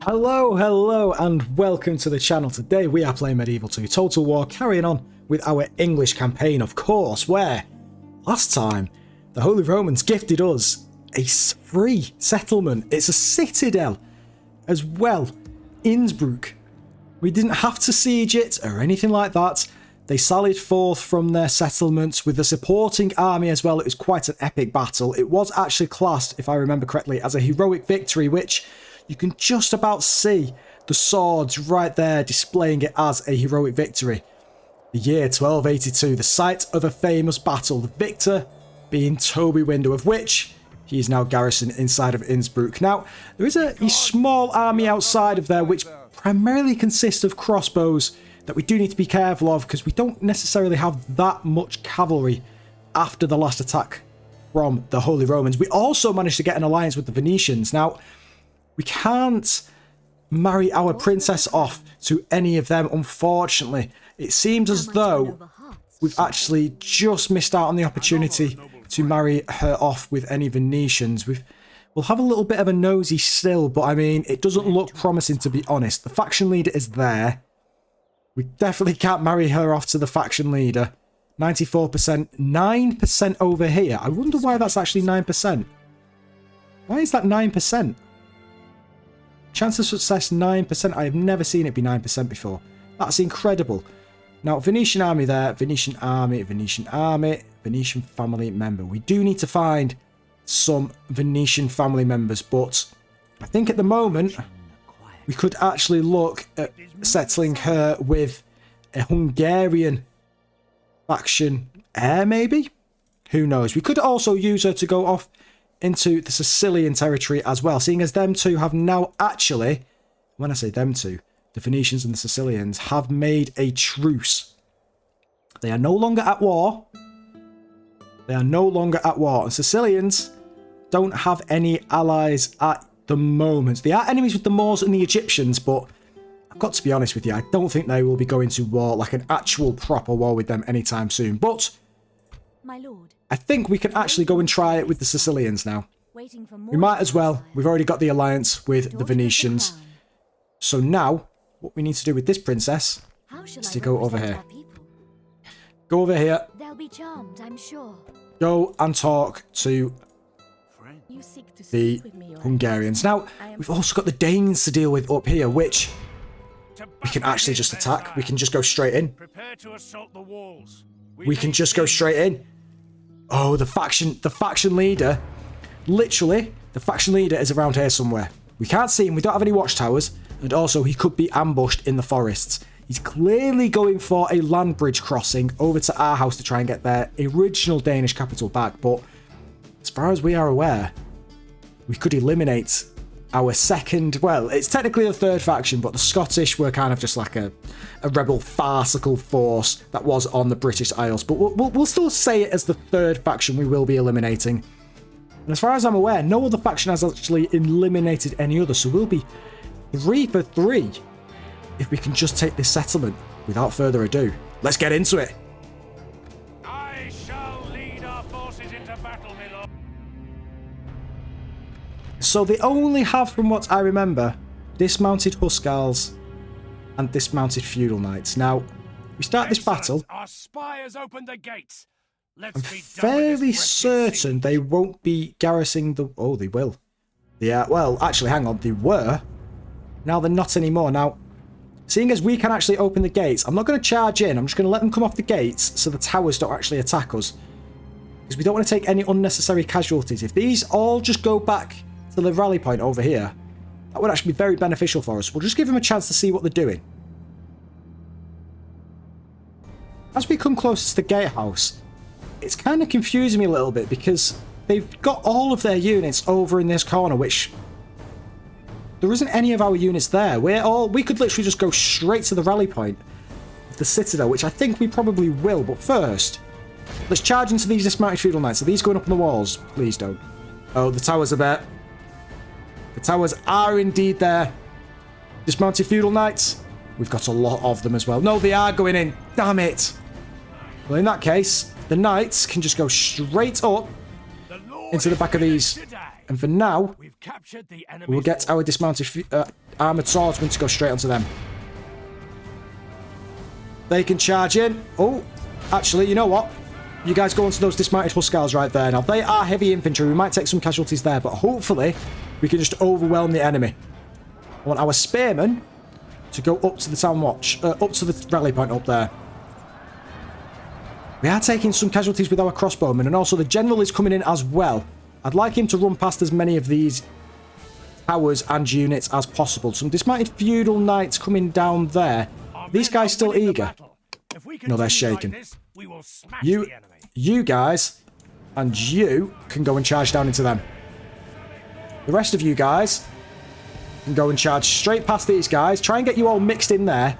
Hello, and welcome to the channel. Today we are playing Medieval 2 Total War, carrying on with our English campaign, of course, where last time the Holy Romans gifted us a free settlement. It's a citadel as well, Innsbruck. We didn't have to siege it or anything like that. They sallied forth from their settlements with a supporting army as well. It was quite an epic battle. It was actually classed, if I remember correctly, as a heroic victory, which you can just about see the swords right there displaying it as a heroic victory. The year 1282, the site of a famous battle, the victor being Toby Window, of which he is now garrisoned inside of Innsbruck. Now, there is a small army outside of there which primarily consists of crossbows that we do need to be careful of because we don't necessarily have that much cavalry after the last attack from the Holy Romans. We also managed to get an alliance with the Venetians. Now, we can't marry our princess off to any of them, unfortunately. It seems as though we've actually just missed out on the opportunity to marry her off with any Venetians. We'll have a little bit of a nosy still, but I mean, it doesn't look promising, to be honest. The faction leader is there. We definitely can't marry her off to the faction leader. 94%, 9% over here. I wonder why that's actually 9%. Why is that 9%? Chance of success 9%. I have never seen it be 9% before. That's incredible. Now, Venetian army there. Venetian army, Venetian army, Venetian family member. We do need to find some Venetian family members, but I think at the moment we could actually look at settling her with a Hungarian faction heir, maybe? Who knows? We could also use her to go off into the Sicilian territory as well, seeing as them two have now actually, when I say them two, the Venetians and the Sicilians have made a truce. They are no longer at war. They are no longer at war. And Sicilians don't have any allies at the moment. They are enemies with the Moors and the Egyptians, but I've got to be honest with you, I don't think they will be going to war, like an actual proper war with them anytime soon. But my lord, I think we can actually go and try it with the Sicilians now. We might as well. We've already got the alliance with the Venetians. So now, what we need to do with this princess is to go over here. Go over here. They'll be charmed, I'm sure. Go and talk to the Hungarians. Now, we've also got the Danes to deal with up here, which we can actually just attack. We can just go straight in. We can just go straight in. Oh, the faction leader. Literally, the faction leader is around here somewhere. We can't see him. We don't have any watchtowers. And also, he could be ambushed in the forests. He's clearly going for a land bridge crossing over to our house to try and get their original Danish capital back. But as far as we are aware, we could eliminate our second, well, it's technically the third faction, but the Scottish were kind of just like a rebel farcical force that was on the British Isles. But we'll still say it as the third faction we will be eliminating. And as far as I'm aware, no other faction has actually eliminated any other, so we'll be 3 for 3 if we can just take this settlement without further ado. Let's get into it. I shall lead our forces into battle, my lord. So they only have, from what I remember, dismounted Huskarls and dismounted feudal knights. Now, we start this battle. Our spy has opened the gates. I'm fairly certain they won't be garrisoning the... Oh, they will. Yeah, well, actually, hang on. They were. Now they're not anymore. Now, seeing as we can actually open the gates, I'm not going to charge in. I'm just going to let them come off the gates so the towers don't actually attack us. Because we don't want to take any unnecessary casualties. If these all just go back to the rally point over here, that would actually be very beneficial for us. We'll just give them a chance to see what they're doing. As we come closer to the gatehouse, it's kind of confusing me a little bit because they've got all of their units over in this corner, which there isn't any of our units there. We could literally just go straight to the rally point of the citadel, which I think we probably will. But first, let's charge into these dismounted feudal knights. Are these going up on the walls? Please don't. Oh, the towers are there. The towers are indeed there. Dismounted feudal knights. We've got a lot of them as well. No, they are going in. Damn it. Well, in that case, the knights can just go straight up into the back of these. And for now, we'll get our dismounted armoured swordsmen to go straight onto them. They can charge in. Oh, actually, you know what? You guys go onto those dismounted Huskars right there. Now, they are heavy infantry. We might take some casualties there, but hopefully we can just overwhelm the enemy. I want our spearmen to go up to the town watch, up to the rally point up there. We are taking some casualties with our crossbowmen, and also the general is coming in as well. I'd like him to run past as many of these towers and units as possible. Some dismounted feudal knights coming down there. These guys still eager. No, they're shaking. You guys and you can go and charge down into them. The rest of you guys can go and charge straight past these guys. Try and get you all mixed in there.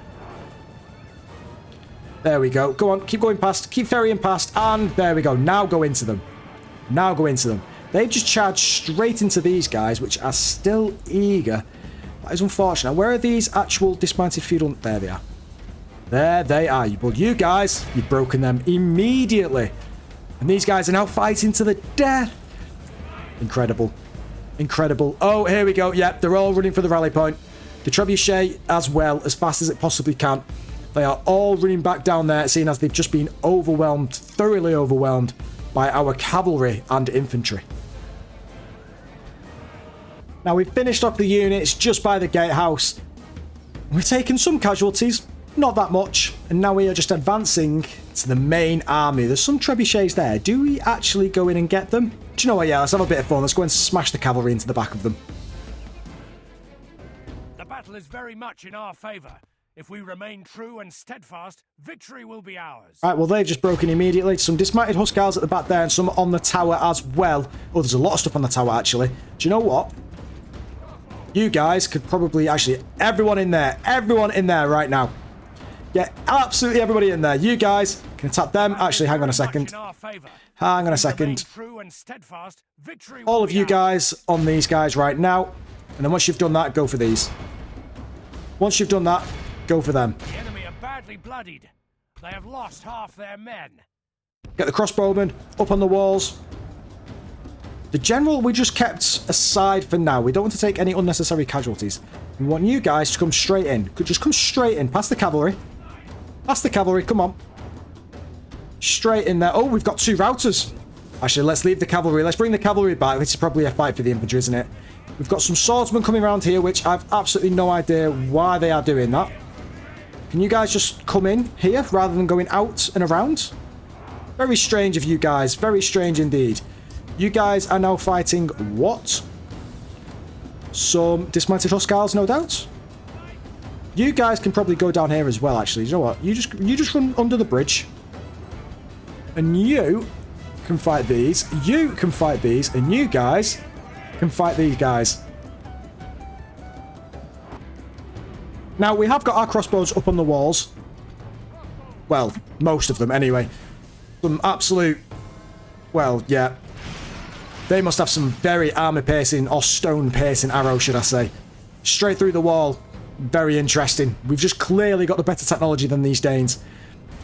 There we go. Go on, keep going past, keep ferrying past, and there we go. Now go into them. Now go into them. They've just charged straight into these guys, which are still eager. That is unfortunate. Where are these actual dismounted feudal? There they are. There they are. Well, you guys, you've broken them immediately. And these guys are now fighting to the death. Incredible. Incredible. Oh, here we go. Yep, they're all running for the rally point. The trebuchet as well, as fast as it possibly can. They are all running back down there, seeing as they've just been overwhelmed, thoroughly overwhelmed, by our cavalry and infantry. Now, we've finished off the units just by the gatehouse. We've taken some casualties, not that much, and now we are just advancing to the main army. There's some trebuchets there. Do we actually go in and get them? Do you know what? Yeah, let's have a bit of fun. Let's go and smash the cavalry into the back of them. The battle is very much in our favour. If we remain true and steadfast, victory will be ours. Right, well, they've just broken immediately. Some dismounted Huskars at the back there and some on the tower as well. Oh, there's a lot of stuff on the tower, actually. Do you know what? You guys could probably actually... Everyone in there right now. Yeah, absolutely everybody in there. You guys can attack them. Actually, hang on a second. Hang on a second. All of you guys on these guys right now. And then once you've done that, go for these. Once you've done that, go for them. The enemy are badly bloodied. They have lost half their men. Get the crossbowmen up on the walls. The general we just kept aside for now. We don't want to take any unnecessary casualties. We want you guys to come straight in. Just come straight in. Past the cavalry. Past the cavalry. Come on. Straight in there. Oh, we've got two routers. Actually, let's leave the cavalry. Let's bring the cavalry back. This is probably a fight for the infantry, isn't it? We've got some swordsmen coming around here, which I've absolutely no idea why they are doing that. Can you guys just come in here rather than going out and around? Very strange of you guys. Very strange indeed. You guys are now fighting what? Some dismounted Huskars, no doubt. You guys can probably go down here as well, actually. You know what? You just run under the bridge. And you can fight these. You can fight these. And you guys can fight these guys. Now, we have got our crossbows up on the walls. Well, most of them anyway. Some absolute... Well, yeah. They must have some very armor-piercing or stone-piercing arrows, should I say. Straight through the wall. Very interesting. We've just clearly got the better technology than these Danes.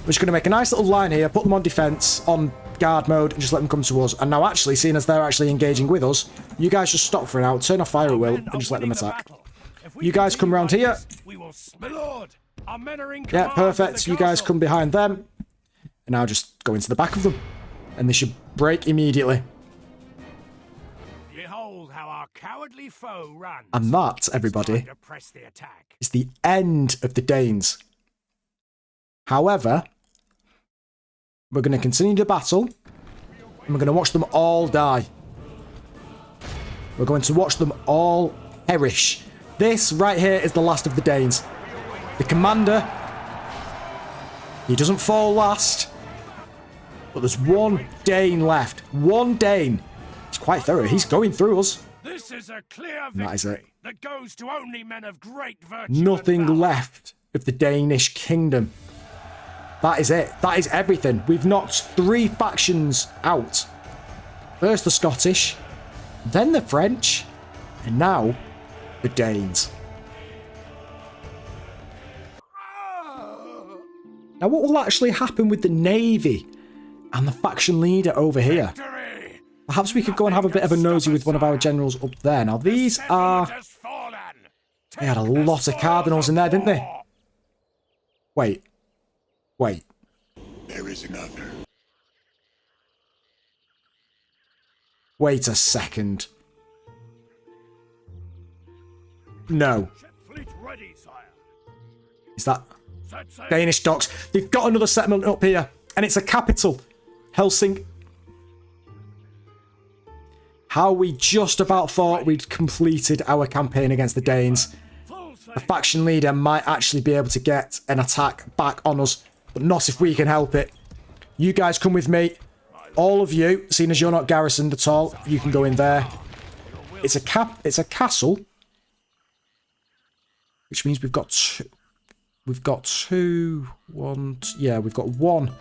We're just going to make a nice little line here, put them on defense, on guard mode, and just let them come to us. And now actually, seeing as they're actually engaging with us, you guys just stop for now, turn off fire at will, and just let them attack. You guys come around here. Yeah, perfect. You guys come behind them. And now just go into the back of them. And they should break immediately. Behold how our cowardly foe runs. And that, everybody, is the end of the Danes. However, we're going to continue the battle, and we're going to watch them all die. We're going to watch them all perish. This right here is the last of the Danes. The commander, he doesn't fall last, but there's one Dane left. One Dane. He's quite thorough. He's going through us. This is a clear victory that is it. That goes to only men of great virtue. Nothing left of the Danish kingdom. That is it. That is everything. We've knocked 3 factions out. First the Scottish, then the French, and now the Danes. Now what will actually happen with the navy and the faction leader over here? Perhaps we could go and have a bit of a nosy with one of our generals up there. Now these are They had a lot of cardinals in there, didn't they? Wait. Wait. There is another. Wait a second. No. Fleet ready, sire. Is that Set sail. Danish docks? They've got another settlement up here. And it's a capital. Helsing. How we just about thought we'd completed our campaign against the Danes. Full sail. The faction leader might actually be able to get an attack back on us, but not if we can help it. You guys come with me. All of you, seeing as you're not garrisoned at all, you can go in there. It's a castle, which means we've got one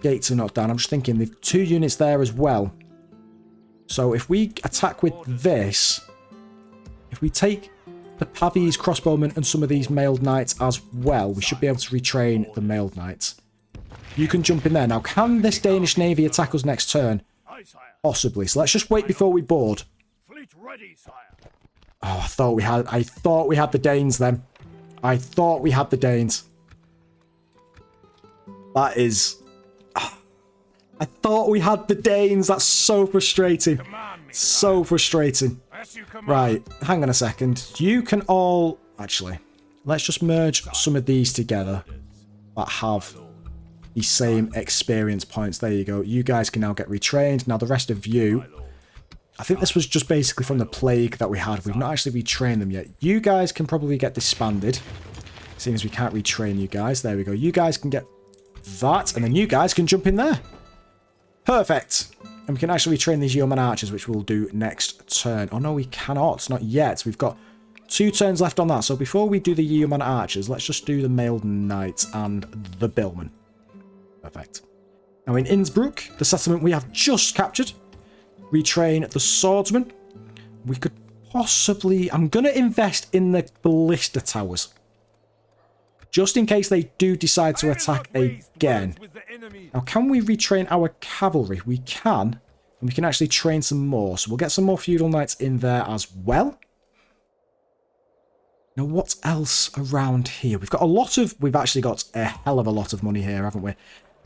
gate to knock down. I'm just thinking there's 2 units there as well. So if we attack with this, if we take the Pavies, crossbowmen, and some of these mailed knights as well, we should be able to retrain the mailed knights. You can jump in there. Now, can this Danish navy attack us next turn? Aye, sire. Possibly. So let's just wait before we board. Fleet ready, sire. Oh, I thought we had the Danes then. I thought we had the Danes. That is... I thought we had the Danes. That's so frustrating. Command me, So frustrating. as you command. Right, hang on a second. You can all... Actually, let's just merge some of these together that have the same experience points. There you go. You guys can now get retrained. Now, the rest of you... I think this was just basically from the plague that we had. We've not actually retrained them yet. You guys can probably get disbanded, seeing as we can't retrain you guys. There we go. You guys can get that, and then you guys can jump in there. Perfect. And we can actually retrain these yeoman archers, which we'll do next turn. Oh, no, we cannot. Not yet. We've got 2 turns left on that. So before we do the yeoman archers, let's just do the mailed knights and the billmen. Perfect. Now, in Innsbruck, the settlement we have just captured, retrain the swordsman. We could possibly... I'm going to invest in the ballista towers, just in case they do decide to attack again. Now, can we retrain our cavalry? We can. And we can actually train some more. So we'll get some more feudal knights in there as well. Now, what else around here? We've got a lot of... We've actually got a hell of a lot of money here, haven't we?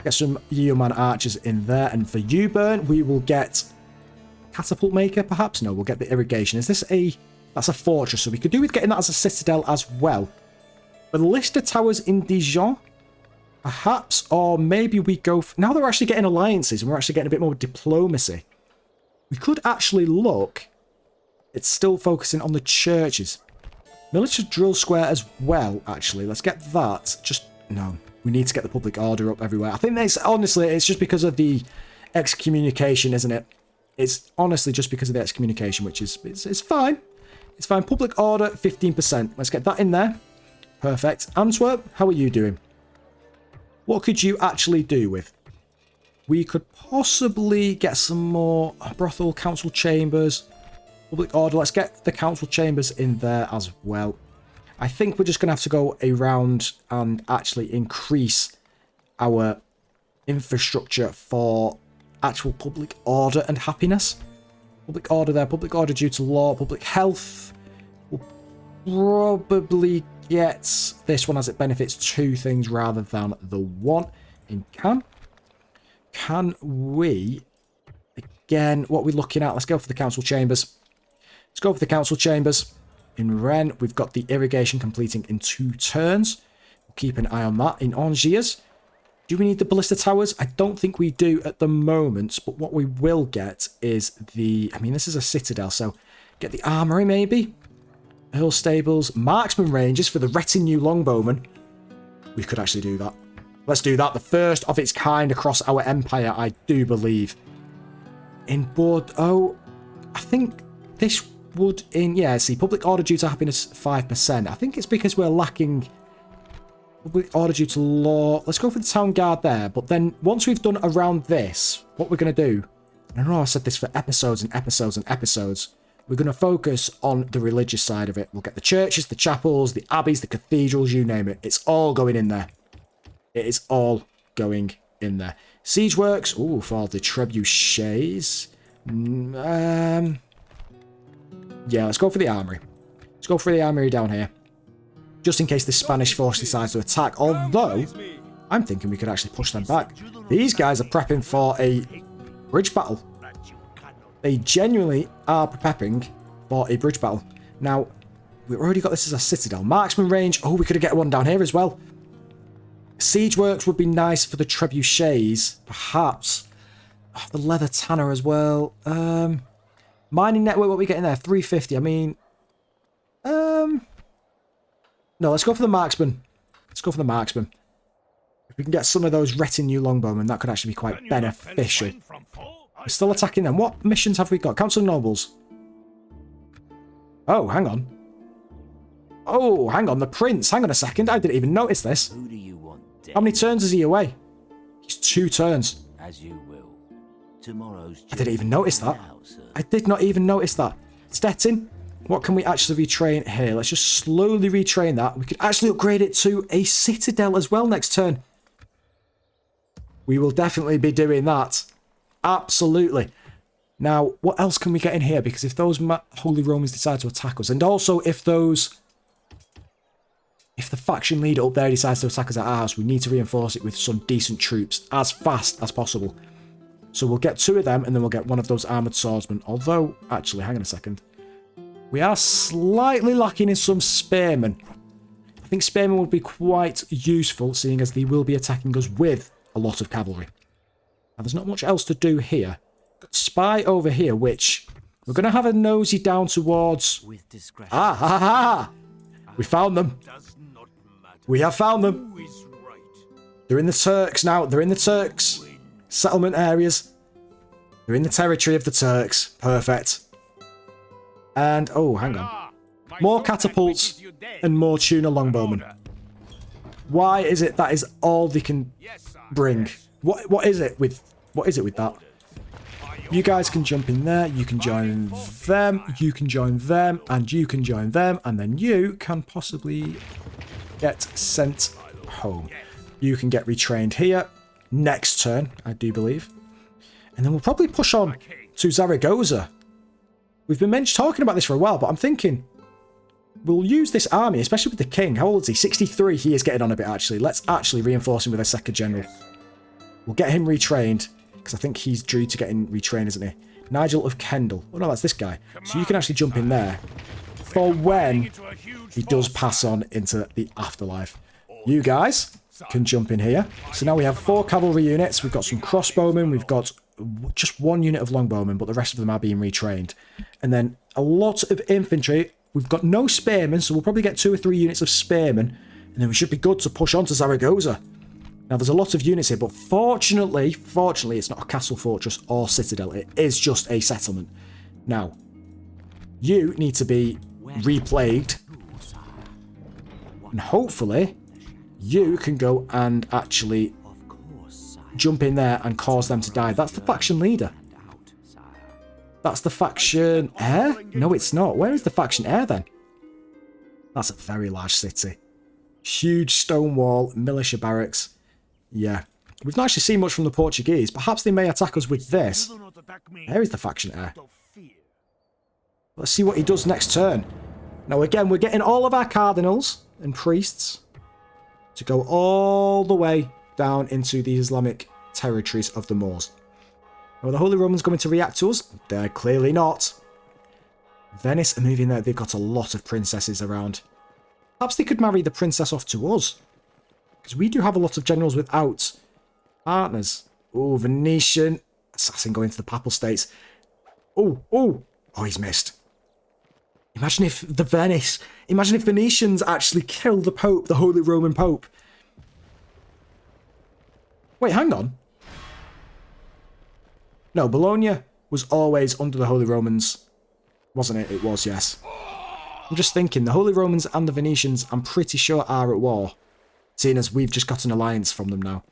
Get some yeoman archers in there. And for you, Burn, we will get... Catapult maker, perhaps? No, we'll get the irrigation. Is this a... That's a fortress, so we could do with getting that as a citadel as well. Ballista towers in Dijon, perhaps, or maybe we go... Now they're actually getting alliances, and we're actually getting a bit more diplomacy. We could actually look... It's still focusing on the churches. Military drill square as well, actually. Let's get that. Just... No. We need to get the public order up everywhere. I think that's... Honestly, it's just because of the excommunication, isn't it? It's honestly just because of the excommunication, which is... It's fine. It's fine. Public order, 15%. Let's get that in there. Perfect. Antwerp, how are you doing? What could you actually do with? We could possibly get some more brothel council chambers. Public order. Let's get the council chambers in there as well. I think we're just going to have to go around and actually increase our infrastructure for actual public order and happiness. Public order there. Public order due to law. Public health. We'll probably get this one as it benefits 2 things rather than the 1 in Cannes. Can we... Again, what are we looking at? Let's go for the council chambers. Let's go for the council chambers. In Rennes, we've got the irrigation completing in 2 turns. We'll keep an eye on that. In Angers, do we need the ballista towers? I don't think we do at the moment, but what we will get is the... I mean, this is a citadel, so get the armory maybe. Earl stables, marksman ranges for the retinue longbowmen. We could actually do that. Let's do that. The first of its kind across our empire, I do believe. In Bordeaux, I think this would in... Yeah, see, public order due to happiness, 5%. I think it's because we're lacking... Public order due to law. Let's go for the town guard there. But then once we've done around this, what we're going to do... I know I've said this for episodes and episodes and episodes. We're going to focus on the religious side of it. We'll get the churches, the chapels, the abbeys, the cathedrals, you name it. It's all going in there. It is all going in there. Siege works. Ooh, for the trebuchets. Yeah, let's go for the armory. Let's go for the armory down here. just in case the Spanish force decides to attack. Although, I'm thinking we could actually push them back. These guys are prepping for a bridge battle. They genuinely are prepping for a bridge battle. Now, we've already got this as a citadel. Marksman range. Oh, we could get one down here as well. Siege works would be nice for the trebuchets, perhaps. Oh, the leather tanner as well. Mining network, what are we getting there? 350. I mean, no, let's go for the marksman. Let's go for the marksman. If we can get some of those retinue longbowmen, that could actually be quite beneficial. We're still attacking them. What missions have we got? Council of Nobles. Oh, hang on. Oh, hang on. The prince. Hang on a second. I didn't even notice this. Who do you want dead? How many turns is he away? He's 2 turns. As you will. Tomorrow's I didn't even notice that. now, sir. I did not even notice that. Stettin, what can we actually retrain here? Let's just slowly retrain that. We could actually upgrade it to a citadel as well next turn. We will definitely be doing that. Absolutely. Now, what else can we get in here? Because if those Holy Romans decide to attack us, and also if the faction leader up there decides to attack us at our house, we need to reinforce it with some decent troops as fast as possible. So we'll get 2 of them, and then we'll get one of those armoured swordsmen. Although, actually, hang on a second. We are slightly lacking in some spearmen. I think spearmen would be quite useful, seeing as they will be attacking us with a lot of cavalry. Now, there's not much else to do here. Got spy over here, which we're going to have a nosy down towards... With discretion. Ah, ha, ha, ha! We found them. We have found them. They're in the Turks now. They're in the Turks. Settlement areas. They're in the territory of the Turks. Perfect. And, oh, hang on. More catapults and more tuna longbowmen. Why is it that is all they can bring? What is it with that? You guys can jump in there, you can join them, you can join them, and you can join them, and then you can possibly get sent home. You can get retrained here next turn, I do believe. And then we'll probably push on to Zaragoza. We've been talking about this for a while, but I'm thinking we'll use this army, especially with the king. How old is he? 63. He is getting on a bit, actually. Let's actually reinforce him with a second general. We'll get him retrained, because I think he's due to getting retrained, isn't he? Nigel of Kendal. Oh, no, that's this guy. So you can actually jump in there for when he does pass on into the afterlife. You guys can jump in here. So now we have 4 cavalry units. We've got some crossbowmen. We've got just 1 unit of longbowmen, but the rest of them are being retrained. And then a lot of infantry. We've got no spearmen, so we'll probably get 2 or 3 units of spearmen. And then we should be good to push on to Zaragoza. Now, there's a lot of units here, but fortunately, it's not a castle, fortress, or citadel. It is just a settlement. Now, you need to be replagued. And hopefully, you can go and actually jump in there and cause them to die. That's the faction leader. That's the faction heir? No, it's not. Where is the faction heir, then? That's a very large city. Huge stone wall, militia barracks. Yeah. We've not actually seen much from the Portuguese. Perhaps they may attack us with this. There is the faction heir. Let's see what he does next turn. Now, again, we're getting all of our cardinals and priests to go all the way down into the Islamic territories of the Moors. Are the Holy Romans going to react to us? They're clearly not. Venice are moving there. They've got a lot of princesses around. Perhaps they could marry the princess off to us. Because we do have a lot of generals without partners. Oh, Venetian. Assassin going to the Papal States. Oh, he's missed. Imagine if Venetians actually kill the Pope, the Holy Roman Pope. Wait, hang on. No, Bologna was always under the Holy Romans, wasn't it? It was, yes. I'm just thinking, the Holy Romans and the Venetians, I'm pretty sure are at war, seeing as we've just got an alliance from them now.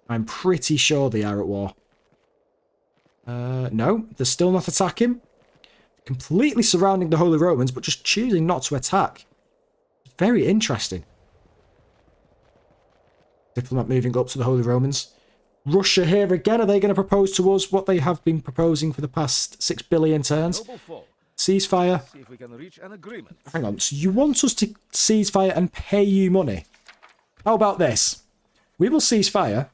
I'm pretty sure they are at war. No, they're still not attacking. Completely surrounding the Holy Romans, but just choosing not to attack. Very interesting. Diplomat moving up to the Holy Romans. Russia here again. Are they going to propose to us what they have been proposing for the past 6 billion turns? Ceasefire. See if we can reach an agreement. Hang on. So you want us to cease fire and pay you money? How about this? We will cease fire.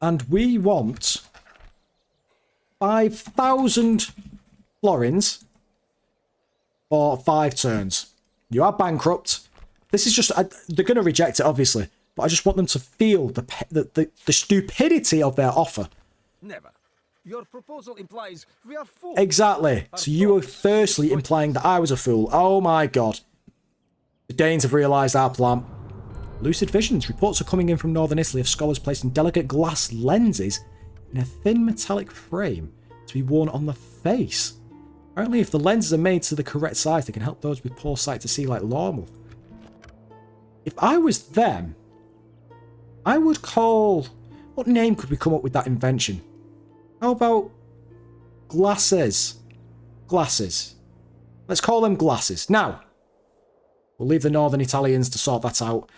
And we want 5,000 florins for 5 turns. You are bankrupt. This is just... they're going to reject it, obviously. But I just want them to feel the stupidity of their offer. Never. Your proposal implies we are fools. Exactly. So you were firstly implying that I was a fool. Oh my god. The Danes have realised our plan. Lucid visions. Reports are coming in from northern Italy of scholars placing delicate glass lenses in a thin metallic frame to be worn on the face. Apparently, if the lenses are made to the correct size, they can help those with poor sight to see like normal. If I was them, I would call... What name could we come up with that invention? How about glasses? Glasses. Let's call them glasses. Now, we'll leave the northern Italians to sort that out.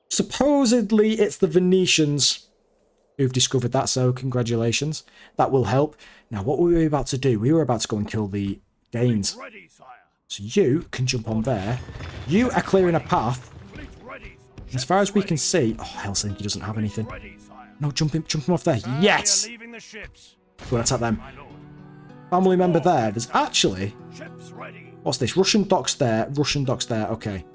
Supposedly, it's the Venetians who've discovered that, so congratulations. That will help. Now, what were we about to do? We were about to go and kill the Danes. Ready, sire. So you can jump on there. You are clearing a path. Fleet ready. As far as we can see... Oh, Helsinki doesn't have anything. Ready, sire. No, jump him off there. Yes! We are leaving the ships. Go and attack them. My lord. Family member there. There's actually... Ships ready. What's this? Russian docks there. Russian docks there. Okay.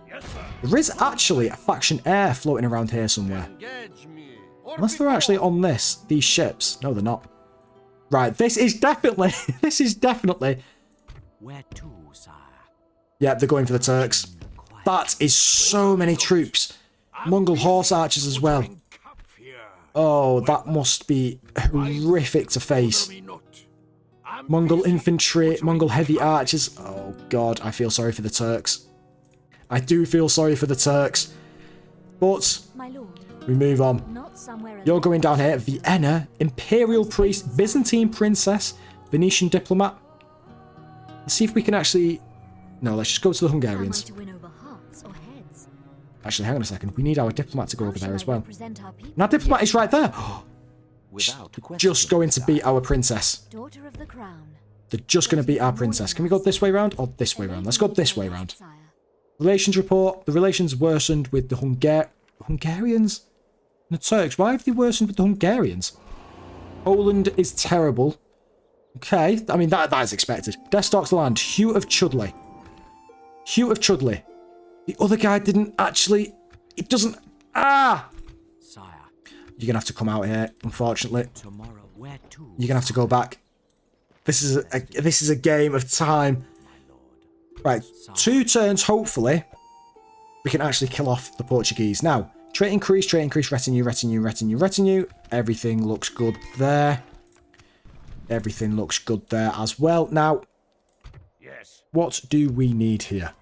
Yes, sir. There is actually a faction air floating around here somewhere. Engage me. Unless they're actually on these ships. No, they're not. Right, this is definitely... this is definitely... Where to, sire? Yeah, they're going for the Turks. That is so many troops. Mongol horse archers as well. Oh, that must be horrific to face. Mongol infantry, Mongol heavy archers. Oh god, I feel sorry for the Turks. I do feel sorry for the Turks. But My lord, we move on. not somewhere You're going down here. Vienna, Imperial priest, Byzantine princess, Venetian diplomat. Let's see if we can actually... No, let's just go to the Hungarians. to win over hearts or heads. Actually, hang on a second. We need our diplomat to go over How there shall as I well. represent our people? Now, diplomat is right there. Without question, Just going to beat our princess. Daughter of the crown. They're just going to beat our princess. Can we go this way round or this way round? Let's go this way round. Sire. Relations report. The relations worsened with the Hungarians and the Turks. Why have they worsened with the Hungarians? Poland is terrible. Okay, I mean, that is expected. Destock's land. Hugh of Chudley. Hugh of Chudley. The other guy didn't actually... It doesn't... Ah! sire. You're going to have to come out here, unfortunately. Tomorrow, where to? You're going to have to go back. This is a game of time. Right, 2 turns, hopefully, we can actually kill off the Portuguese. Now, trait increase, retinue, retinue, retinue, retinue. Everything looks good there. Everything looks good there as well. Now, Yes, what do we need here?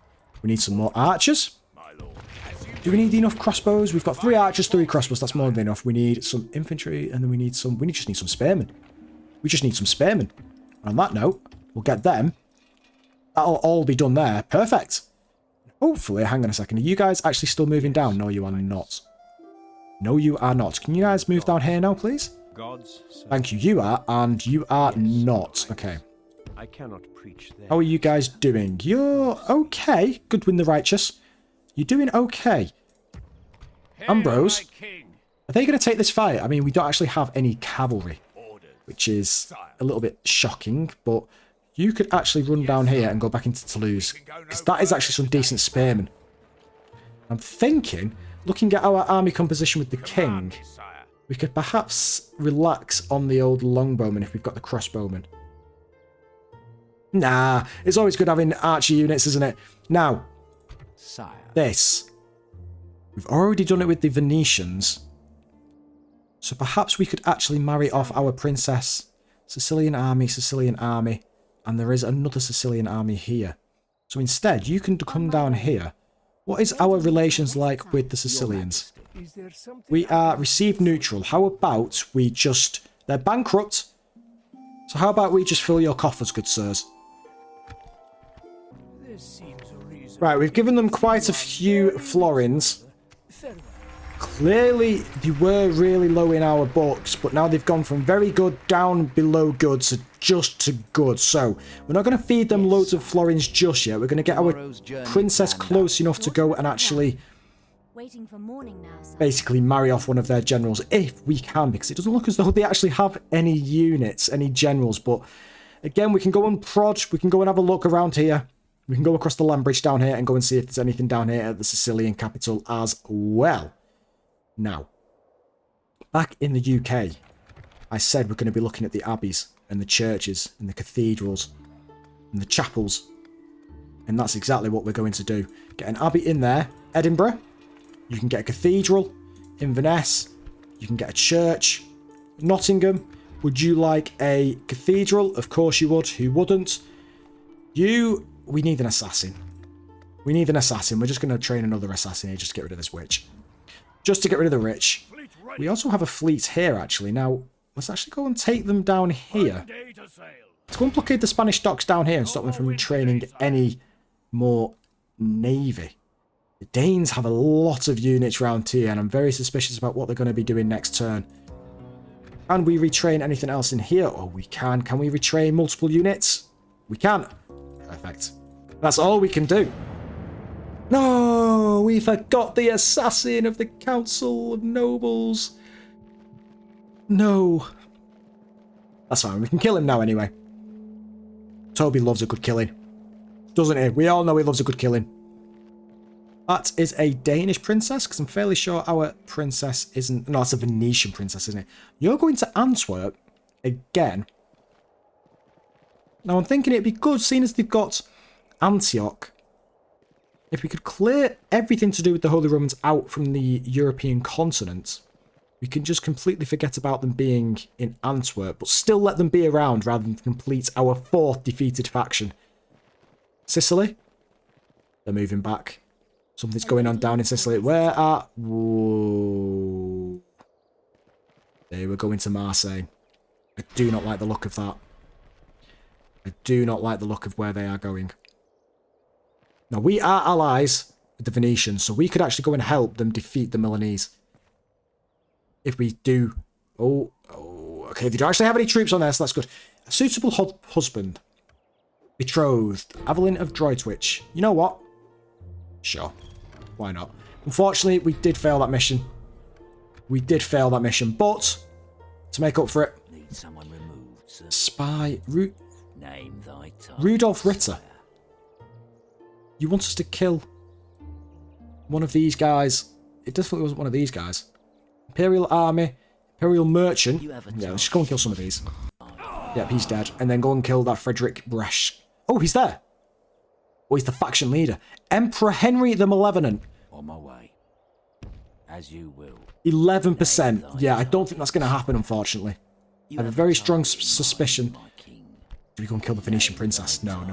We need some more archers. my lord. As you Do we need enough crossbows? We've got 3 archers, 3 crossbows. That's more than enough. We need some infantry, and then we just need some spearmen. We just need some spearmen. And on that note, we'll get them. That'll all be done there. Perfect. Hopefully, hang on a second. Are you guys actually still moving down? No, you are not. No, you are not. Can you guys move down here now, please? Gods, Thank you. You are, and you are not. Okay. I cannot preach there. How are you guys doing? You're okay. Goodwin the Righteous. You're doing okay. Hail Ambrose. my king. Are they going to take this fight? I mean, we don't actually have any cavalry, Orders. which is a little bit shocking, but you could actually run down here and go back into Toulouse, because that is actually some decent spearmen. I'm thinking, looking at our army composition with the king, Command me, sire. we could perhaps relax on the old longbowmen if we've got the crossbowmen. Nah, it's always good having archer units, isn't it? Now, Sire. this. We've already done it with the Venetians. So perhaps we could actually marry off our princess. Sicilian army, and there is another Sicilian army here. So instead, you can come down here. What is our relations like with the Sicilians? Is there something We are received neutral. How about we just... They're bankrupt. So how about we just fill your coffers, good sirs? This seems a reason. Right, we've given them quite a few florins. Farewell. Clearly, they were really low in our books, but now they've gone from very good down below good, so just to good. So we're not going to feed them loads of florins just yet. We're going to get our princess close enough to go and actually Waiting for morning now, sir. basically marry off one of their generals if we can, because it doesn't look as though they actually have any units, any generals. But again, we can go and prod, we can go and have a look around here. We can go across the land bridge down here and go and see if there's anything down here at the Sicilian capital as well. Now, back in the UK, I said we're going to be looking at the abbeys and the churches and the cathedrals and the chapels. And that's exactly what we're going to do. Get an abbey in there. Edinburgh. You can get a cathedral. Inverness. You can get a church. Nottingham. Would you like a cathedral? Of course you would. Who wouldn't? We need an assassin. We need an assassin. We're just going to train another assassin here just to get rid of this witch. Just to get rid of the rich. We also have a fleet here, actually. Now, let's actually go and take them down here. Let's go and blockade the Spanish docks down here and stop them from training any more navy. The Danes have a lot of units around here, and I'm very suspicious about what they're going to be doing next turn. Can we retrain anything else in here? Oh, we can. Can we retrain multiple units? We can. Perfect. That's all we can do. No, we forgot the assassin of the Council of Nobles. No. That's fine. We can kill him now anyway. Toby loves a good killing. Doesn't he? We all know he loves a good killing. That is a Danish princess, because I'm fairly sure our princess isn't... No, it's a Venetian princess, isn't it? You're going to Antwerp again. Now, I'm thinking it'd be good, seeing as they've got Antioch, if we could clear everything to do with the Holy Romans out from the European continent, we can just completely forget about them being in Antwerp, but still let them be around rather than complete our 4th defeated faction. Sicily? They're moving back. Something's going on down in Sicily. Where are... Whoa. They were going to Marseille. I do not like the look of that. I do not like the look of where they are going. Now, we are allies with the Venetians, so we could actually go and help them defeat the Milanese. If we do... Oh, okay, they don't actually have any troops on there, so that's good. A suitable husband. Betrothed. Evelyn of Droitwich. You know what? Sure. Why not? Unfortunately, we did fail that mission. We did fail that mission, but to make up for it... Need someone removed, sir. Spy... Name thy tongue. Rudolf Ritter. You want us to kill one of these guys? It definitely wasn't one of these guys. Imperial Army, Imperial Merchant. Yeah, let's just go and kill some of these. Yep, he's dead. And then go and kill that Frederick Bresch. Oh, he's there. Oh, he's the faction leader. Emperor Henry the Malevolent. On my way. As you will. 11%. Yeah, I don't think that's going to happen, unfortunately. I have a very strong suspicion. Do we go and kill the Venetian princess? No,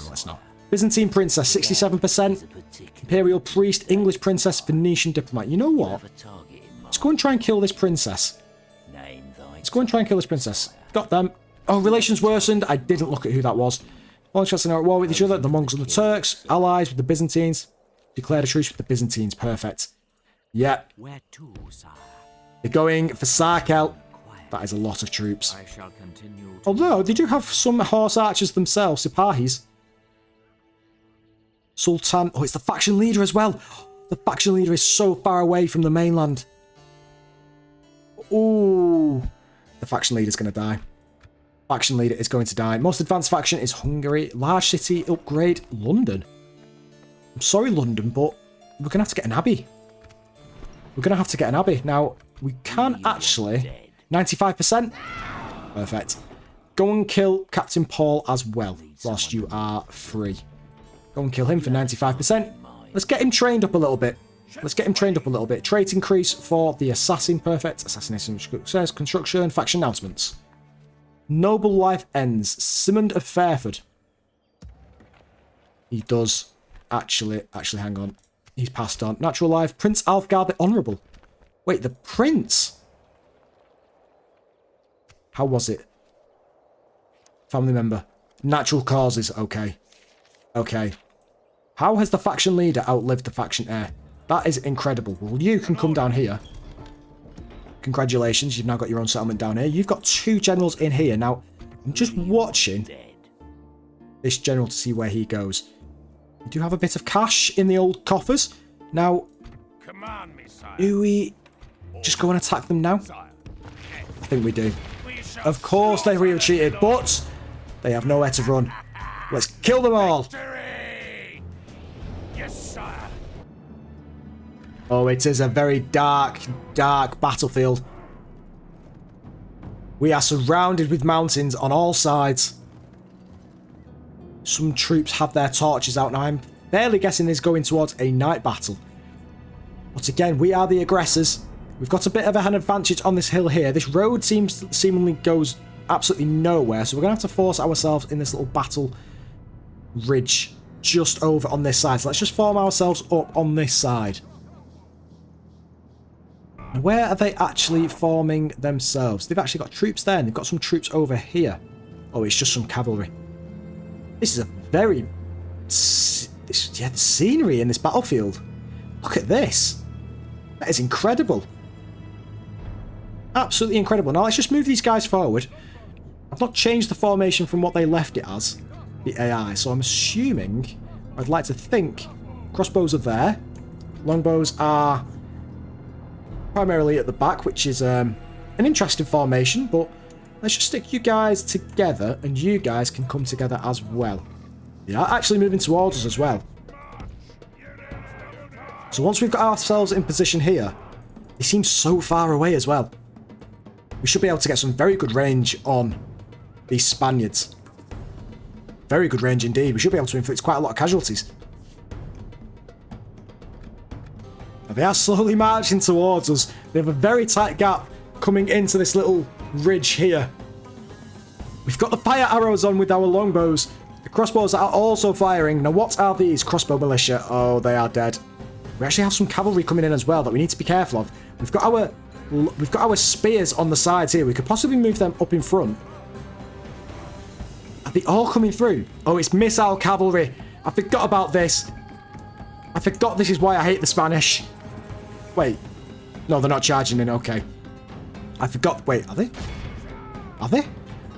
let's not. Byzantine princess, 67%. Imperial priest, English princess, Venetian diplomat. You know what? Let's go and try and kill this princess. Let's go and try and kill this princess. Got them. Oh, relations worsened. I didn't look at who that was. All shots are at war with each other. The Mongols and the Turks. Allies with the Byzantines. Declared a truce with the Byzantines. Perfect. Yeah. Where to, sire? They're going for Sarkel. That is a lot of troops. I shall continue to... Although, they do have some horse archers themselves, Sipahis. Sultan. Oh, it's the faction leader as well. The faction leader is so far away from the mainland. Ooh. The faction leader is going to die. Faction leader is going to die. Most advanced faction is Hungary. Large city upgrade. London. I'm sorry, London, but we're going to have to get an abbey. We're going to have to get an abbey. Now, we can actually... 95%. Perfect. Go and kill Captain Paul as well, whilst you are free. Go and kill him for 95%. Let's get him trained up a little bit. Trait increase for the assassin. Perfect. Assassination success. Construction. Faction announcements. Noble life ends. Simond of Fairford. He does actually hang on. He's passed on. Natural life. Prince Alfgar the Honourable. Wait, the prince? How was it? Family member. Natural causes. Okay. Okay. How has the faction leader outlived the faction heir? That is incredible. Well, you can come down here. Congratulations. You've now got your own settlement down here. You've got 2 generals in here. Now, I'm just watching Dead. this general to see where he goes. We do have a bit of cash in the old coffers. Now, Command me, sire. do we just go and attack them now? Sire. I think we do. We shall Of course they slaughter retreated, them. but they have nowhere to run. Let's kill them all. Victory! Yes, sire. Oh, it is a very dark, dark battlefield. We are surrounded with mountains on all sides. Some troops have their torches out now. I'm fairly guessing this is going towards a night battle. But again, we are the aggressors. We've got a bit of an advantage on this hill here. This road seemingly goes absolutely nowhere, so we're going to have to force ourselves in this little battle ridge just over on this side. So let's just form ourselves up on this side. Now, where are they actually forming themselves? They've actually got troops there, and they've got some troops over here. Oh, it's just some cavalry. This is a very... the scenery in this battlefield. Look at this. That is incredible. Absolutely incredible. Now, let's just move these guys forward. I've not changed the formation from what they left it as, the AI, so I'm assuming, I'd like to think, crossbows are there. Longbows are primarily at the back, which is an interesting formation, but let's just stick you guys together, and you guys can come together as well. They are actually moving towards us as well. So once we've got ourselves in position here, they seem so far away as well. We should be able to get some very good range on these Spaniards. Very good range indeed. We should be able to inflict quite a lot of casualties. Now, they are slowly marching towards us. They have a very tight gap coming into this little ridge here. We've got the fire arrows on with our longbows. The crossbows are also firing. Now, what are these? Crossbow militia. Oh, they are dead. We actually have some cavalry coming in as well that we need to be careful of. We've got our spears on the sides here. We could possibly move them up in front. Are they all coming through? Oh, it's missile cavalry. I forgot about this. I forgot this is why I hate the Spanish. Wait. No, they're not charging in. Okay. I forgot. Wait, are they? Are they?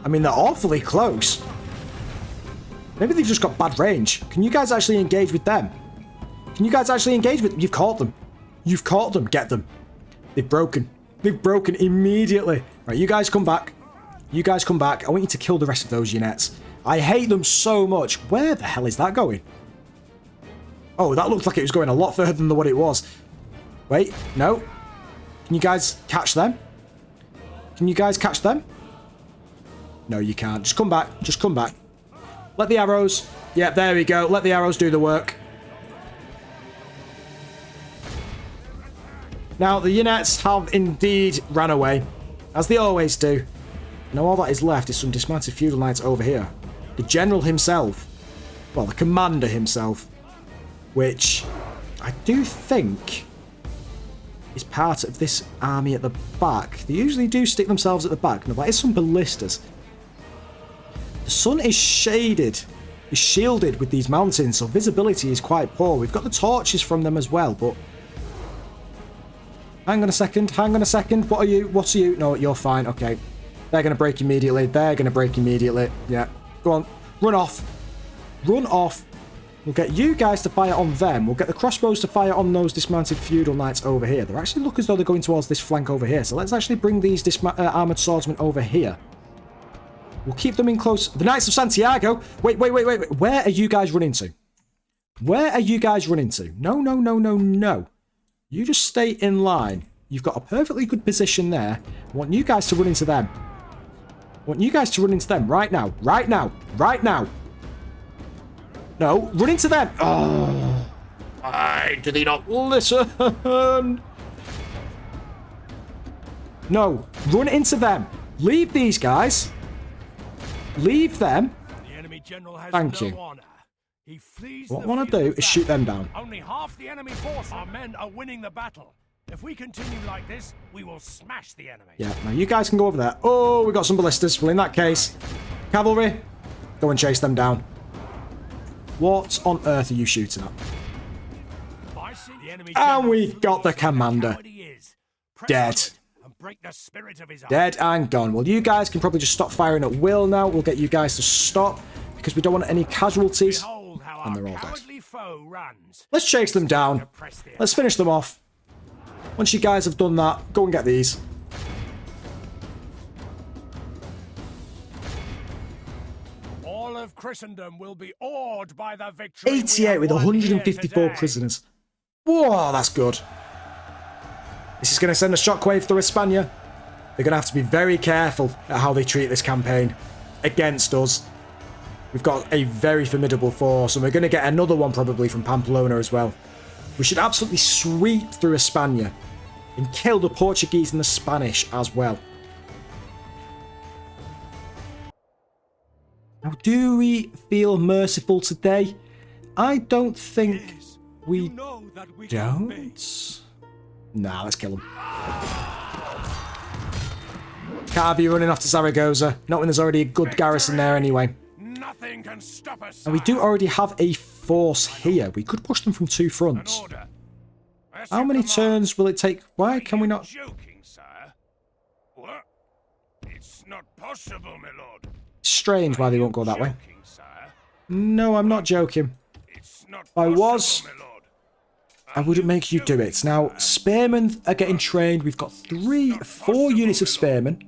I mean, they're awfully close. Maybe they've just got bad range. Can you guys actually engage with them? Can you guys actually engage with them? You've caught them. You've caught them. Get them. They've broken. They've broken immediately. Right, you guys come back. You guys come back. I want you to kill the rest of those units. I hate them so much. Where the hell is that going? Oh, that looked like it was going a lot further than what it was. Wait, no. Can you guys catch them? Can you guys catch them? No, you can't. Just come back. Just come back. Let the arrows... Yeah, there we go. Let the arrows do the work. Now, the units have indeed ran away, as they always do. Now, all that is left is some dismounted feudal knights over here. The general himself, well, the commander himself, which I do think is part of this army at the back. They usually do stick themselves at the back. Now, that is some ballistas. The sun is shaded, is shielded with these mountains, so visibility is quite poor. We've got the torches from them as well, but... Hang on a second, hang on a second. What are you? What are you? No, you're fine. Okay. They're going to break immediately. They're going to break immediately. Yeah. Go on. Run off. Run off. We'll get you guys to fire on them. We'll get the crossbows to fire on those dismounted feudal knights over here. They actually look as though they're going towards this flank over here. So let's actually bring these armoured swordsmen over here. We'll keep them in close. The Knights of Santiago. Wait. Where are you guys running to? Where are you guys running to? No. You just stay in line. You've got a perfectly good position there. I want you guys to run into them. I want you guys to run into them right now. Right now. Right now. No, run into them. Oh. Why do they not listen? No, run into them. Leave these guys. Leave them. The enemy general has Thank you. honor. He flees What I the want to field do of is shoot battle. them down. Only half the enemy force. Our men are winning the battle. If we continue like this, we will smash the enemy. Yeah, now you guys can go over there. Oh, we got some ballistas. Well, in that case, cavalry, go and chase them down. What on earth are you shooting at? I see the enemy And general we got the flees. commander. Coward he is. Press Dead. onward and break the spirit of his army. Dead and gone. Well, you guys can probably just stop firing at will now. We'll get you guys to stop because we don't want any casualties. Behold how And our they're all dead. cowardly foe runs. Let's chase them down. Let's finish them off. Once you guys have done that, go and get these. All of Christendom will be awed by the victory. we 88 have with won 154 here today. prisoners. Whoa, that's good. This is going to send a shockwave through Hispania. They're going to have to be very careful at how they treat this campaign against us. We've got a very formidable force, and we're going to get another one probably from Pamplona as well. We should absolutely sweep through Hispania and kill the Portuguese and the Spanish as well. Now, do we feel merciful today? I don't think we don't. Nah, let's kill him. Can't be running off to Zaragoza. Not when there's already a good garrison there anyway. Nothing can stop us. And we do already have a force here. We could push them from two fronts. How many turns will it take? Why can we not? Joking, sire? What? It's not possible, my lord. Strange why they won't go that way. Joking, sire? No, I'm not joking. It's not If I was, possible, my lord. I wouldn't make you do it. Now, spearmen are getting trained. We've got 4 units of spearmen.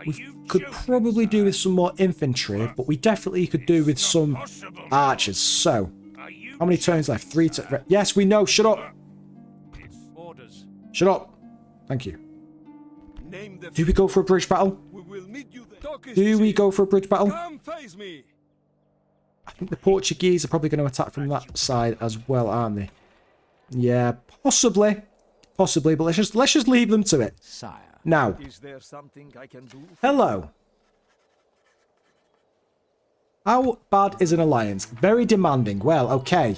We could probably do with some more infantry, but we definitely could do with some archers. So, how many turns left? 3 to... Yes, we know. Shut up. Orders. Shut up. Thank you. Do we go for a bridge battle? Do we go for a bridge battle? Come face me. I think the Portuguese are probably going to attack from that side as well, aren't they? Yeah, possibly. Possibly, but let's just leave them to it. Sire. Now, Is there something I can do? hello. How bad is an alliance? Very demanding. Well, okay.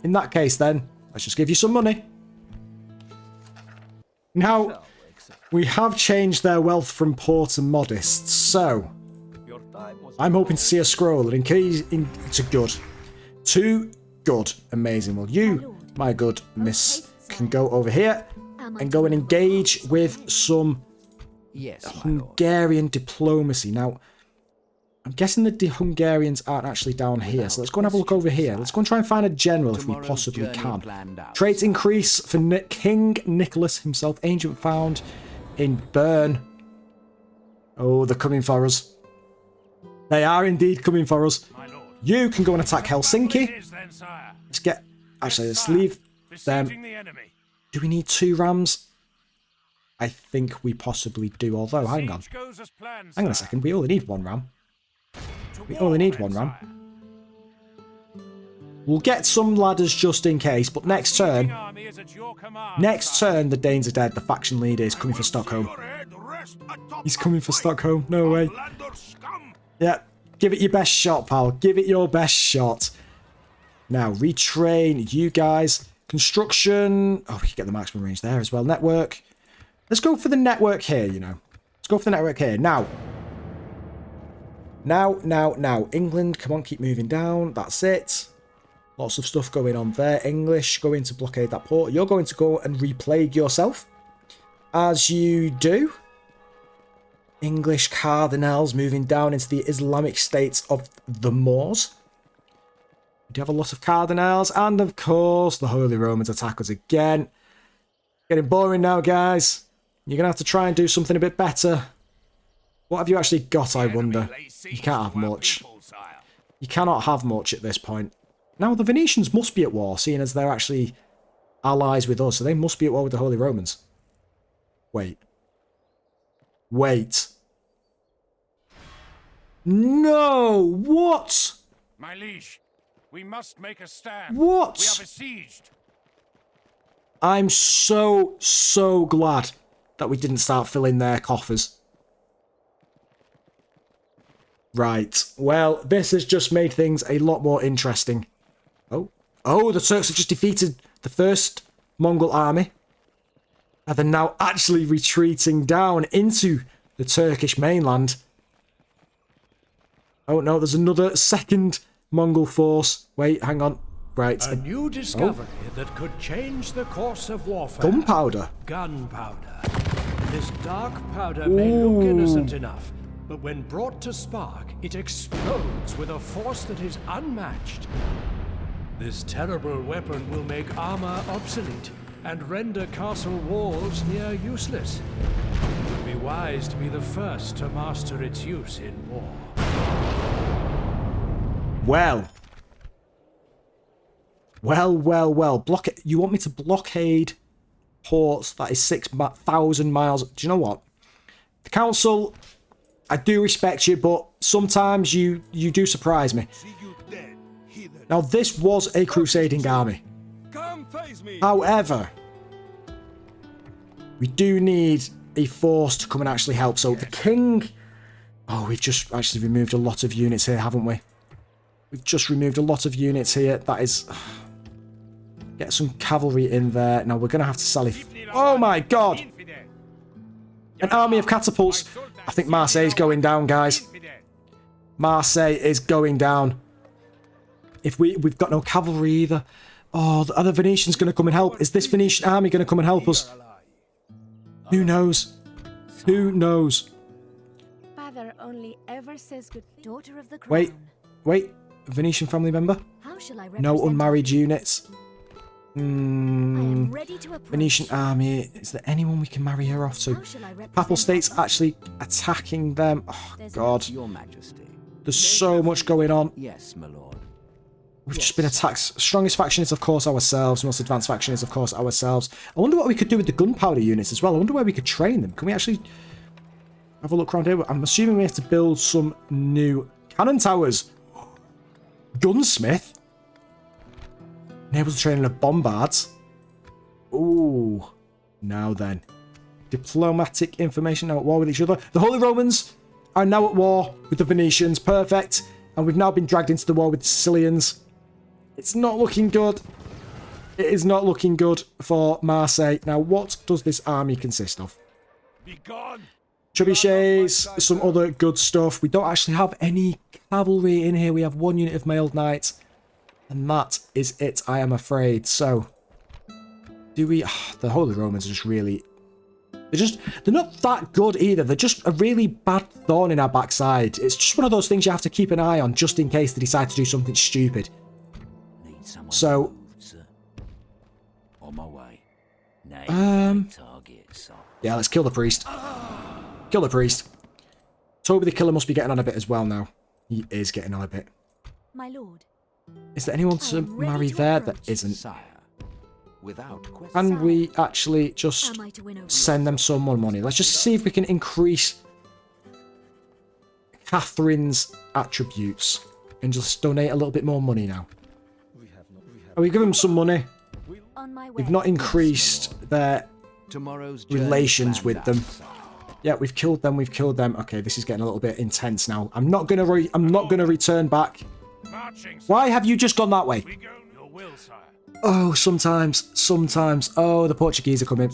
In that case, then, let's just give you some money. Now, we have changed their wealth from poor to modest, so Your time was I'm hoping to see a scroll that to good. Too good. Amazing. Well, you, my good miss, can go over here and go and engage with some Yes, my lord. Hungarian diplomacy. Now, I'm guessing the Hungarians aren't actually down here, so let's go and have a look over here. Let's go and try and find a general if we Tomorrow's possibly journey can. planned out. Traits increase for King Nicholas himself. Ancient found in Bern. Oh, they're coming for us. They are indeed coming for us. My lord. You can go and attack It Helsinki. is then, sire. Let's get... Actually, let's leave them. Besieging the enemy. Do we need 2 rams? I think we possibly do, although, hang on. Siege goes as planned, Hang on a sire. second, we only need 1 ram. To We war, only need then, 1 ram. sire. We'll get some ladders just in case, but next Sieging turn... army is at your command, Next sire. turn, the Danes are dead. The faction leader is coming for Stockholm. He's coming for Stockholm. No way. Yeah, give it your best shot, pal. Give it your best shot. Now, retrain you guys. Construction. Oh, we can get the maximum range there as well. Network. Let's go for the network here, you know. Let's go for the network here. Now. Now. England, come on, keep moving down. That's it. Lots of stuff going on there. English going to blockade that port. You're going to go and replague yourself. As you do. English cardinals moving down into the Islamic states of the Moors. We do have a lot of cardinals. And of course, the Holy Romans attack us again. Getting boring now, guys. You're going to have to try and do something a bit better. What have you actually got, I wonder? You can't have much. You cannot have much at this point. Now, the Venetians must be at war, seeing as they're actually allies with us. So they must be at war with the Holy Romans. Wait. No! What? My liege, we must make a stand. What? We are besieged. I'm so glad that we didn't start filling their coffers. Right. Well, this has just made things a lot more interesting. Oh, the Turks have just defeated the first Mongol army. And they're now actually retreating down into the Turkish mainland. Oh, no, there's another second Mongol force. Wait, hang on. Right. A new discovery that could change the course of warfare. Gunpowder. Gunpowder. This dark powder may look innocent enough, but when brought to spark, it explodes with a force that is unmatched. This terrible weapon will make armor obsolete and render castle walls near useless. It would be wise to be the first to master its use in war. Well. You want me to blockade ports that is 6,000 miles? Do you know what? The council, I do respect you, but sometimes you do surprise me. Now, this was a crusading army. However, we do need a force to come and actually help. So the king... Oh, we've just actually removed a lot of units here, haven't we? We've just removed a lot of units here. That is... Get some cavalry in there. Now, we're going to have to sally... Oh, my God! An army of catapults. I think Marseille's going down, guys. Marseille is going down. If we've got no cavalry either. Oh, are the Venetians going to come and help? Is this Venetian army going to come and help us? Who knows? Who knows? Father only ever says good daughter of the crown. Wait. Venetian family member? How shall I No unmarried units. I am ready to approach. Venetian army. Is there anyone we can marry her off to? How shall I represent Papal states my actually attacking them. Oh, God. Your Majesty. There's so much going on. Yes, my lord. We've just been attacked. Strongest faction is, of course, ourselves. Most advanced faction is, of course, ourselves. I wonder what we could do with the gunpowder units as well. I wonder where we could train them. Can we actually have a look around here? I'm assuming we have to build some new cannon towers. Gunsmith? Enables the training of bombards. Ooh. Now then. Diplomatic information now at war with each other. The Holy Romans are now at war with the Venetians. Perfect. And we've now been dragged into the war with the Sicilians. It's not looking good. It is not looking good for Marseille. Now, what does this army consist of? Trebuchets, some other good stuff. We don't actually have any cavalry in here. We have one unit of mailed knights. And that is it, I am afraid. So, do we... the Holy Romans are just really... They're not that good either. They're just a really bad thorn in our backside. It's just one of those things you have to keep an eye on just in case they decide to do something stupid. So... On my way. Name target, son. Yeah, let's kill the priest. Kill the priest. Toby the Killer must be getting on a bit as well now. He is getting on a bit. My lord. Is there anyone to marry there? There isn't. Sire, without question. Can we actually just Am I to win over send them some more money? Let's just see if we can increase Catherine's attributes and just donate a little bit more money now. Oh, we give them some money. on my way? We've not increased their Tomorrow's relations with them. Yeah, we've killed them. We've killed them. Okay, this is getting a little bit intense now. I'm not gonna return back. Why have you just gone that way? Oh, sometimes. Oh, the Portuguese are coming.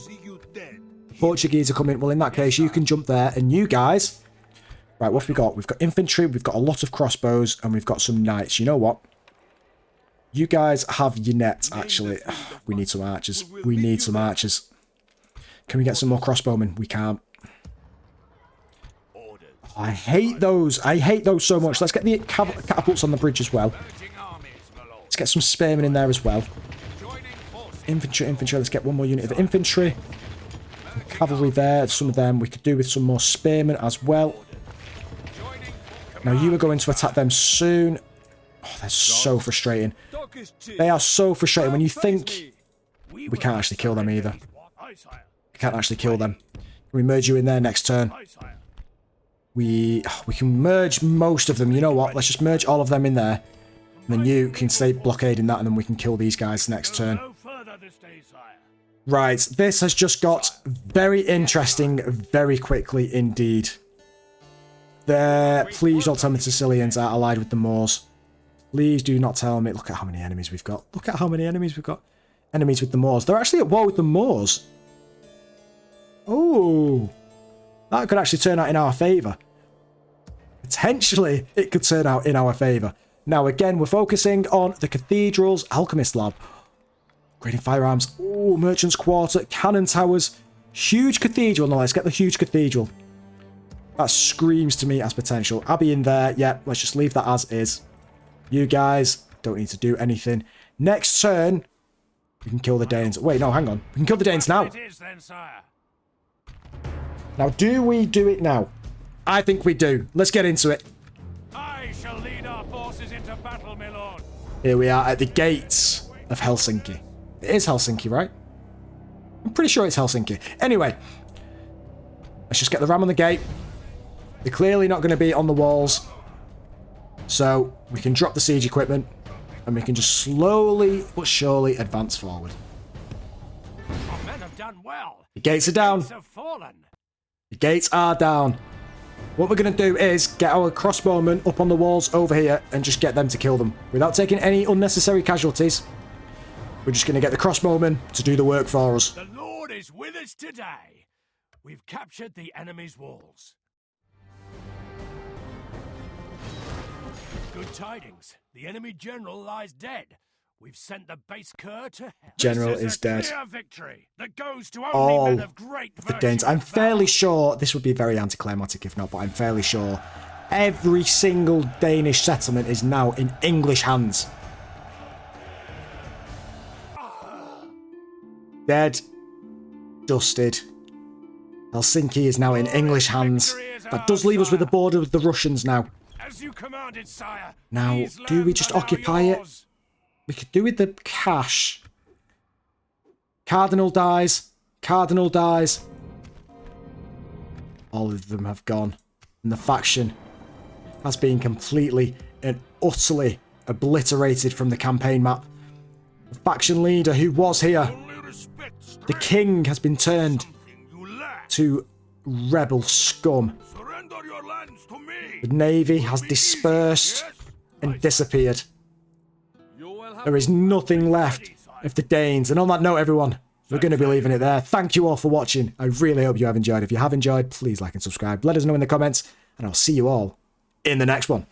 The Portuguese are coming. Well, in that case, you can jump there. And you guys... Right, what have we got? We've got infantry, we've got a lot of crossbows, and we've got some knights. You know what? You guys have your nets, actually. We need some archers. We need some archers. Can we get some more crossbowmen? We can't. I hate those. I hate those so much. Let's get the catapults on the bridge as well. Let's get some spearmen in there as well. Infantry. Let's get one more unit of infantry. Cavalry there. Some of them we could do with some more spearmen as well. Now you are going to attack them soon. Oh, they're so frustrating. They are so frustrating when you think... We can't actually kill them either. We can't actually kill them. Can we merge you in there next turn? We can merge most of them. You know what? Let's just merge all of them in there. And then you can stay blockading that, and then we can kill these guys next turn. Right, this has just got very interesting very quickly indeed. There, please don't tell me the Sicilians are allied with the Moors. Please do not tell me. Look at how many enemies we've got. Look at how many enemies we've got. Enemies with the Moors. They're actually at war with the Moors. Oh, that could actually turn out in our favour. Potentially, it could turn out in our favour. Now, again, we're focusing on the Cathedral's Alchemist Lab. Grading firearms. Oh, Merchant's Quarter. Cannon towers. Huge cathedral. No, let's get the huge cathedral. That screams to me as potential. Abbey in there. Yeah, let's just leave that as is. You guys don't need to do anything. Next turn, we can kill the Danes. Wait, no, hang on. We can kill the Danes now. Now, do we do it now? I think we do. Let's get into it. I shall lead our forces into battle, my lord. Here we are at the gates of Helsinki. It is Helsinki, right? I'm pretty sure it's Helsinki. Anyway, let's just get the ram on the gate. They're clearly not going to be on the walls. So we can drop the siege equipment and we can just slowly but surely advance forward. Our men have done well. The gates are down. Gates have fallen. The gates are down. What we're going to do is get our crossbowmen up on the walls over here and just get them to kill them without taking any unnecessary casualties. We're just going to get the crossbowmen to do the work for us. The Lord is with us today. We've captured the enemy's walls. Good tidings. The enemy general lies dead. We've sent the base cur to hell. General This is a dead. Clear victory that goes to only All men of great the Danes. virtue I'm and fairly valor. sure this would be very anticlimactic if not, but I'm fairly sure every single Danish settlement is now in English hands. Dead. Dusted. Helsinki is now in English hands. That does leave us with the border with the Russians now. As you commanded, sire. Now, These do we lands just are now occupy it? yours. We could do with the cash. Cardinal dies. Cardinal dies. All of them have gone. And the faction has been completely and utterly obliterated from the campaign map. The faction leader who was here, the king, has been turned to rebel scum. Surrender your lands to me. The navy has dispersed and disappeared. There is nothing left of the Danes. And on that note, everyone, we're going to be leaving it there. Thank you all for watching. I really hope you have enjoyed. If you have enjoyed, please like and subscribe. Let us know in the comments, and I'll see you all in the next one.